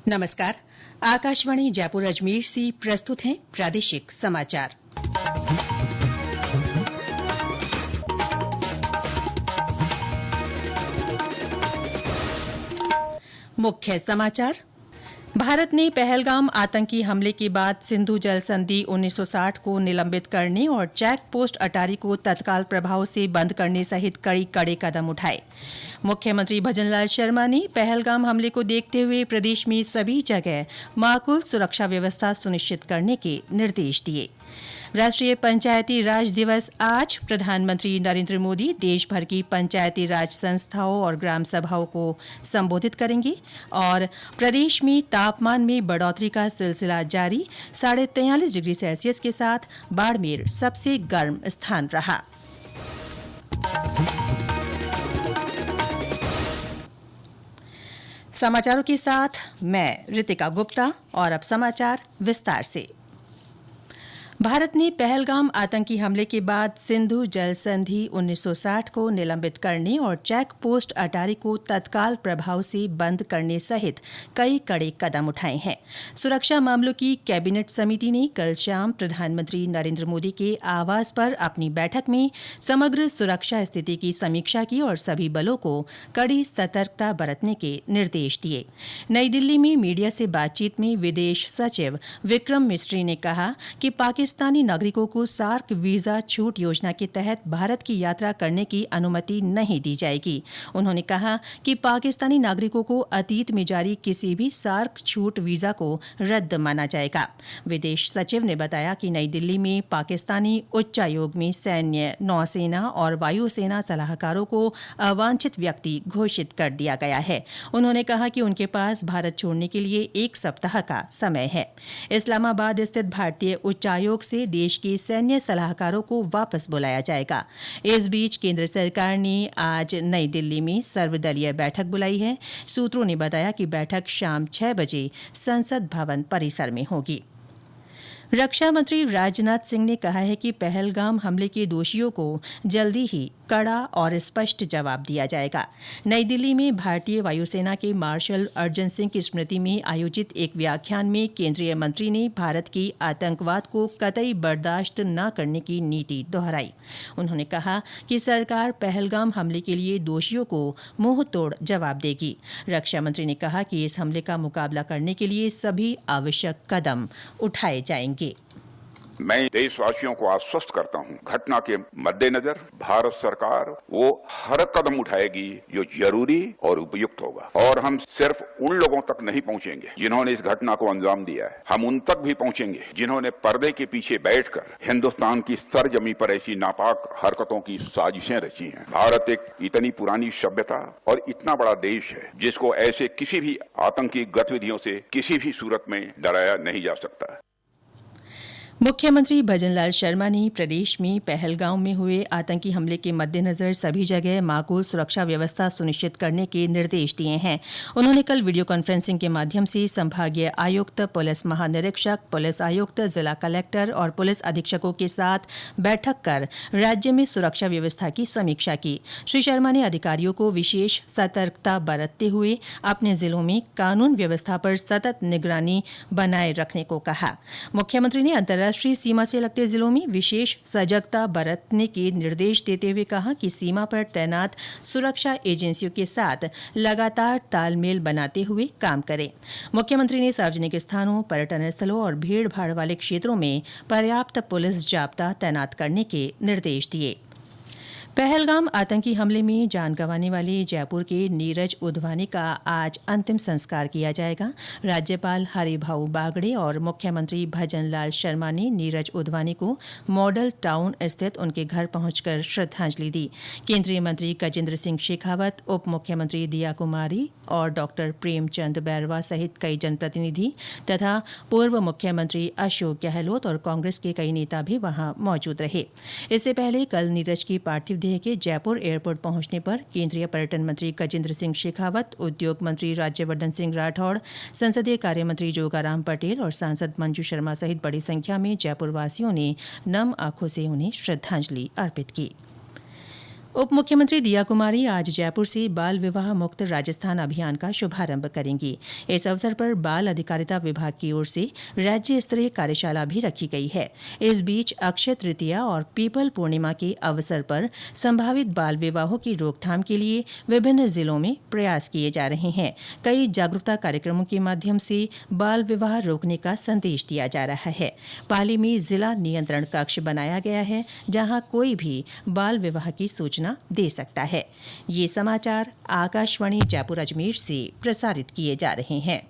नमस्कार। आकाशवाणी जयपुर अजमेर से प्रस्तुत हैं प्रादेशिक समाचार। मुख्य समाचार। भारत ने पहलगाम आतंकी हमले के बाद सिंधु जल संधि 1960 को निलंबित करने और चेक पोस्ट अटारी को तत्काल प्रभाव से बंद करने सहित कड़े कदम उठाए। मुख्यमंत्री भजनलाल शर्मा ने पहलगाम हमले को देखते हुए प्रदेश में सभी जगह माकूल सुरक्षा व्यवस्था सुनिश्चित करने के निर्देश दिए। राष्ट्रीय पंचायती राज दिवस आज। प्रधानमंत्री नरेंद्र मोदी देश भर की पंचायती राज संस्थाओं और ग्राम सभाओं को संबोधित करेंगे और प्रदेश में तापमान में बढ़ोतरी का सिलसिला जारी। 43.5 डिग्री सेल्सियस के साथ बाड़मेर सबसे गर्म स्थान रहा। समाचारों के साथ मैं रितिका गुप्ता और अब समाचार विस्तार से। भारत ने पहलगाम आतंकी हमले के बाद सिंधु जल संधि 1960 को निलंबित करने और चेक पोस्ट अटारी को तत्काल प्रभाव से बंद करने सहित कई कड़े कदम उठाए हैं। सुरक्षा मामलों की कैबिनेट समिति ने कल शाम प्रधानमंत्री नरेंद्र मोदी के आवास पर अपनी बैठक में समग्र सुरक्षा स्थिति की समीक्षा की और सभी बलों को कड़ी सतर्कता बरतने के निर्देश दिए। नई दिल्ली में मीडिया से बातचीत में विदेश सचिव विक्रम मिस्री ने कहा कि पाकिस्तानी नागरिकों को सार्क वीजा छूट योजना के तहत भारत की यात्रा करने की अनुमति नहीं दी जाएगी। उन्होंने कहा कि पाकिस्तानी नागरिकों को अतीत में जारी किसी भी सार्क छूट वीजा को रद्द माना जाएगा। विदेश सचिव ने बताया कि नई दिल्ली में पाकिस्तानी उच्चायोग में सैन्य, नौसेना और वायुसेना सलाहकारों को अवांछित व्यक्ति घोषित कर दिया गया है। उन्होंने कहा कि उनके पास भारत छोड़ने के लिए 1 सप्ताह का समय है। इस्लामाबाद स्थित भारतीय उच्चायोग से देश के सैन्य सलाहकारों को वापस बुलाया जाएगा। इस बीच केंद्र सरकार ने आज नई दिल्ली में सर्वदलीय बैठक बुलाई है। सूत्रों ने बताया कि बैठक शाम 6 बजे संसद भवन परिसर में होगी। रक्षा मंत्री राजनाथ सिंह ने कहा है कि पहलगाम हमले के दोषियों को जल्दी ही कड़ा और स्पष्ट जवाब दिया जाएगा। नई दिल्ली में भारतीय वायुसेना के मार्शल अर्जन सिंह की स्मृति में आयोजित एक व्याख्यान में केंद्रीय मंत्री ने भारत की आतंकवाद को कतई बर्दाश्त न करने की नीति दोहराई। उन्होंने कहा कि सरकार पहलगाम हमले के लिए दोषियों को मुंह तोड़ जवाब देगी। रक्षा मंत्री ने कहा कि इस हमले का मुकाबला करने के लिए सभी आवश्यक कदम उठाए जाएंगे। मैं देशवासियों को आश्वस्त करता हूं, घटना के मद्देनजर भारत सरकार वो हर कदम उठाएगी जो जरूरी और उपयुक्त होगा। और हम सिर्फ उन लोगों तक नहीं पहुंचेंगे जिन्होंने इस घटना को अंजाम दिया है, हम उन तक भी पहुंचेंगे जिन्होंने पर्दे के पीछे बैठकर हिंदुस्तान की सरजमी पर ऐसी नापाक हरकतों की साजिशें रची हैं। भारत एक इतनी पुरानी सभ्यता और इतना बड़ा देश है जिसको ऐसे किसी भी आतंकी गतिविधियों से किसी भी सूरत में डराया नहीं जा सकता। मुख्यमंत्री भजनलाल शर्मा ने प्रदेश में पहलगाम में हुए आतंकी हमले के मद्देनजर सभी जगह माकूल सुरक्षा व्यवस्था सुनिश्चित करने के निर्देश दिए हैं। उन्होंने कल वीडियो कॉन्फ्रेंसिंग के माध्यम से संभागीय आयुक्त, पुलिस महानिरीक्षक, पुलिस आयुक्त, जिला कलेक्टर और पुलिस अधीक्षकों के साथ बैठक कर राज्य में सुरक्षा व्यवस्था की समीक्षा की। श्री शर्मा ने अधिकारियों को विशेष सतर्कता बरतते हुए अपने जिलों में कानून व्यवस्था पर सतत निगरानी बनाए रखने को कहा। मुख्यमंत्री ने अंतर्राष्ट्रीय सीमा से लगते जिलों में विशेष सजगता बरतने के निर्देश देते हुए कहा कि सीमा पर तैनात सुरक्षा एजेंसियों के साथ लगातार तालमेल बनाते हुए काम करें। मुख्यमंत्री ने सार्वजनिक स्थानों, पर्यटन स्थलों और भीड़ भाड़ वाले क्षेत्रों में पर्याप्त पुलिस जाब्ता तैनात करने के निर्देश दिए। पहलगाम आतंकी हमले में जान गंवाने वाले जयपुर के नीरज उधवानी का आज अंतिम संस्कार किया जाएगा। राज्यपाल हरिभाऊ बागड़े और मुख्यमंत्री भजनलाल शर्मा ने नीरज उधवानी को मॉडल टाउन स्थित उनके घर पहुंचकर श्रद्धांजलि दी। केंद्रीय मंत्री गजेंद्र सिंह शेखावत, उप मुख्यमंत्री दिया कुमारी और डॉक्टर प्रेमचंद बैरवा सहित कई जनप्रतिनिधि तथा पूर्व मुख्यमंत्री अशोक गहलोत और कांग्रेस के कई नेता भी वहां मौजूद रहे। इससे पहले कल नीरज की पार्थिव देह के जयपुर एयरपोर्ट पहुंचने पर केंद्रीय पर्यटन मंत्री गजेंद्र सिंह शेखावत, उद्योग मंत्री राज्यवर्धन सिंह राठौड़, संसदीय कार्य मंत्री जोगाराम पटेल और सांसद मंजू शर्मा सहित बड़ी संख्या में जयपुर वासियों ने नम आंखों से उन्हें श्रद्धांजलि अर्पित की। उप मुख्यमंत्री दिया कुमारी आज जयपुर से बाल विवाह मुक्त राजस्थान अभियान का शुभारंभ करेंगी। इस अवसर पर बाल अधिकारिता विभाग की ओर से राज्य स्तरीय कार्यशाला भी रखी गई है। इस बीच अक्षय तृतीया और पीपल पूर्णिमा के अवसर पर संभावित बाल विवाहों की रोकथाम के लिए विभिन्न जिलों में प्रयास किए जा रहे हैं। कई जागरूकता कार्यक्रमों के माध्यम से बाल विवाह रोकने का संदेश दिया जा रहा है। पाली में जिला नियंत्रण कक्ष बनाया गया है, जहां कोई भी बाल विवाह की सूचना दे सकता है। ये समाचार आकाशवाणी जयपुर अजमेर से प्रसारित किए जा रहे हैं।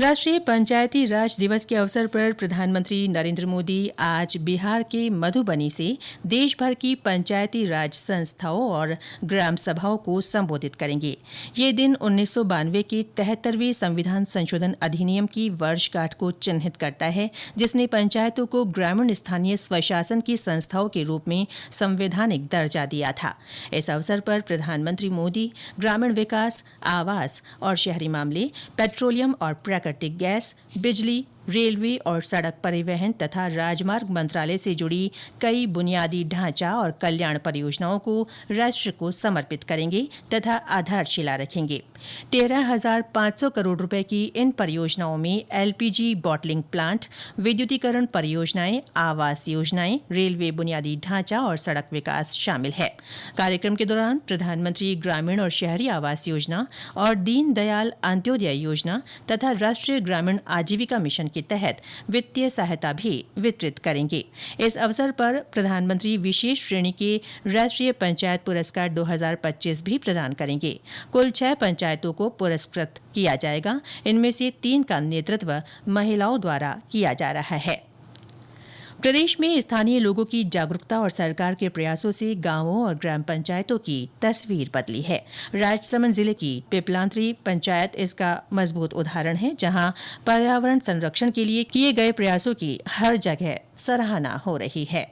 राष्ट्रीय पंचायती राज दिवस के अवसर पर प्रधानमंत्री नरेंद्र मोदी आज बिहार के मधुबनी से देश भर की पंचायती राज संस्थाओं और ग्राम सभाओं को संबोधित करेंगे। ये दिन 1992 के 73वें संविधान संशोधन अधिनियम की वर्षगांठ को चिन्हित करता है, जिसने पंचायतों को ग्रामीण स्थानीय स्वशासन की संस्थाओं के रूप में संवैधानिक दर्जा दिया था। इस अवसर पर प्रधानमंत्री मोदी ग्रामीण विकास, आवास और शहरी मामले, पेट्रोलियम और प्राकृतिक गैस, बिजली, रेलवे और सड़क परिवहन तथा राजमार्ग मंत्रालय से जुड़ी कई बुनियादी ढांचा और कल्याण परियोजनाओं को राष्ट्र को समर्पित करेंगे तथा आधारशिला रखेंगे। 13,500 करोड़ रुपए की इन परियोजनाओं में एलपीजी बॉटलिंग प्लांट, विद्युतीकरण परियोजनाएं, आवास योजनाएं, रेलवे बुनियादी ढांचा और सड़क विकास शामिल है। कार्यक्रम के दौरान प्रधानमंत्री ग्रामीण और शहरी आवास योजना और दीनदयाल अंत्योदय योजना तथा राष्ट्रीय ग्रामीण आजीविका मिशन के तहत वित्तीय सहायता भी वितरित करेंगे। इस अवसर पर प्रधानमंत्री विशेष श्रेणी के राष्ट्रीय पंचायत पुरस्कार 2025 भी प्रदान करेंगे। कुल 6 पंचायतों को पुरस्कृत किया जाएगा। इनमें से 3 का नेतृत्व महिलाओं द्वारा किया जा रहा है। प्रदेश में स्थानीय लोगों की जागरूकता और सरकार के प्रयासों से गांवों और ग्राम पंचायतों की तस्वीर बदली है। राजसमंद जिले की पिपलांत्री पंचायत इसका मजबूत उदाहरण है, जहां पर्यावरण संरक्षण के लिए किए गए प्रयासों की हर जगह सराहना हो रही है।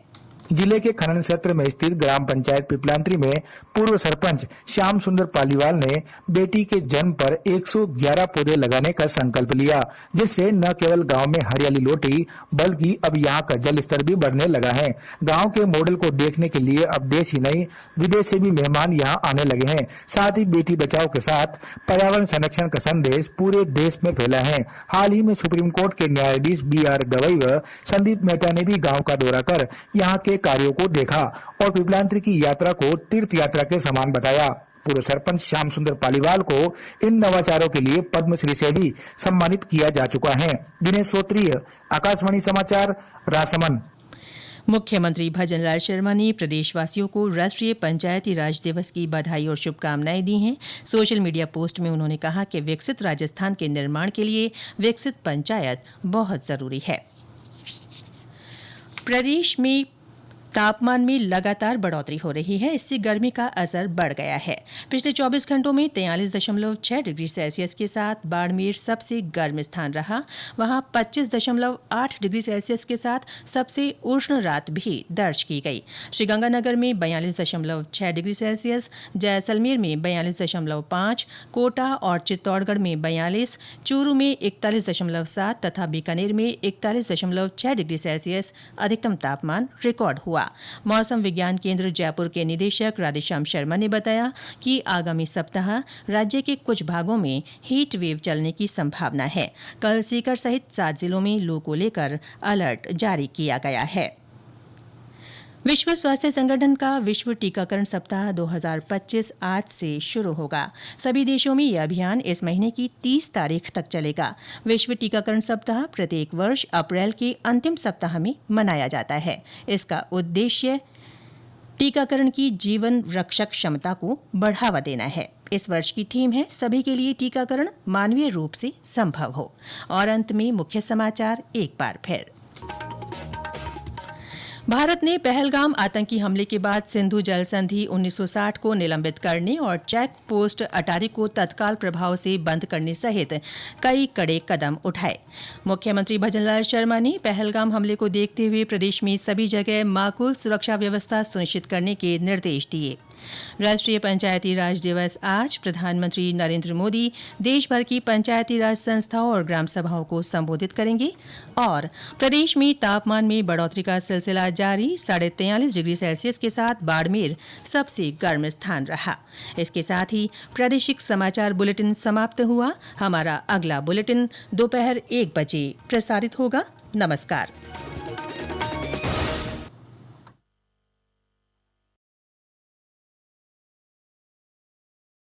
जिले के खनन क्षेत्र में स्थित ग्राम पंचायत पिपलांत्री में पूर्व सरपंच श्याम सुंदर पालीवाल ने बेटी के जन्म पर 111 पौधे लगाने का संकल्प लिया, जिससे न केवल गांव में हरियाली लौटी बल्कि अब यहां का जल स्तर भी बढ़ने लगा है। गांव के मॉडल को देखने के लिए अब देश ही नहीं विदेश से भी मेहमान यहां आने लगे हैं। साथ ही बेटी बचाओ के साथ पर्यावरण संरक्षण का संदेश पूरे देश में फैला है। हाल ही में सुप्रीम कोर्ट के न्यायाधीश BR गवई व संदीप मेहता ने भी गाँव का दौरा कर यहाँ के कार्यों को देखा और पिपलांत्री की यात्रा को तीर्थ यात्रा के समान बताया। पूर्व सरपंच श्याम सुंदर पालीवाल को इन नवाचारों के लिए पद्मश्री से भी सम्मानित किया जा चुका है। दिनेश श्रोत्रिय, आकाशवाणी समाचार, राजसमंद। मुख्यमंत्री भजनलाल शर्मा ने प्रदेशवासियों को राष्ट्रीय पंचायती राज दिवस की बधाई और शुभकामनाएं दी हैं। सोशल मीडिया पोस्ट में उन्होंने कहा कि विकसित राजस्थान के निर्माण के लिए विकसित पंचायत बहुत जरूरी है। प्रदेश में तापमान में लगातार बढ़ोतरी हो रही है, इससे गर्मी का असर बढ़ गया है। पिछले 24 घंटों में 43.6 डिग्री सेल्सियस के साथ बाड़मेर सबसे गर्म स्थान रहा। वहां 25.8 डिग्री सेल्सियस के साथ सबसे उष्ण रात भी दर्ज की गई। श्रीगंगानगर में 42.6 डिग्री सेल्सियस, जैसलमेर में 42.5, कोटा और चित्तौड़गढ़ में 42, चूरू में 41.7 तथा बीकानेर में 41.6 डिग्री सेल्सियस अधिकतम तापमान रिकॉर्ड हुआ। मौसम विज्ञान केंद्र जयपुर के निदेशक राधेश्याम शर्मा ने बताया कि आगामी सप्ताह राज्य के कुछ भागों में हीट वेव चलने की संभावना है। कल सीकर सहित 7 जिलों में लू को लेकर अलर्ट जारी किया गया है। विश्व स्वास्थ्य संगठन का विश्व टीकाकरण सप्ताह 2025 आज से शुरू होगा। सभी देशों में यह अभियान इस महीने की 30 तारीख तक चलेगा। विश्व टीकाकरण सप्ताह प्रत्येक वर्ष अप्रैल के अंतिम सप्ताह में मनाया जाता है। इसका उद्देश्य टीकाकरण की जीवन रक्षक क्षमता को बढ़ावा देना है। इस वर्ष की थीम है सभी के लिए टीकाकरण मानवीय रूप से संभव हो। और अंत में मुख्य समाचार एक बार फिर। भारत ने पहलगाम आतंकी हमले के बाद सिंधु जल संधि 1960 को निलंबित करने और चेक पोस्ट अटारी को तत्काल प्रभाव से बंद करने सहित कई कड़े कदम उठाए। मुख्यमंत्री भजनलाल शर्मा ने पहलगाम हमले को देखते हुए प्रदेश में सभी जगह माकूल सुरक्षा व्यवस्था सुनिश्चित करने के निर्देश दिए। राष्ट्रीय पंचायती राज दिवस आज प्रधानमंत्री नरेंद्र मोदी देश भर की पंचायती राज संस्थाओं और ग्राम सभाओं को संबोधित करेंगे। और प्रदेश में तापमान में बढ़ोतरी का सिलसिला जारी, 43.5 डिग्री सेल्सियस के साथ बाड़मेर सबसे गर्म स्थान रहा। इसके साथ ही प्रादेशिक समाचार बुलेटिन समाप्त हुआ। हमारा अगला बुलेटिन दोपहर 1 बजे प्रसारित होगा। नमस्कार।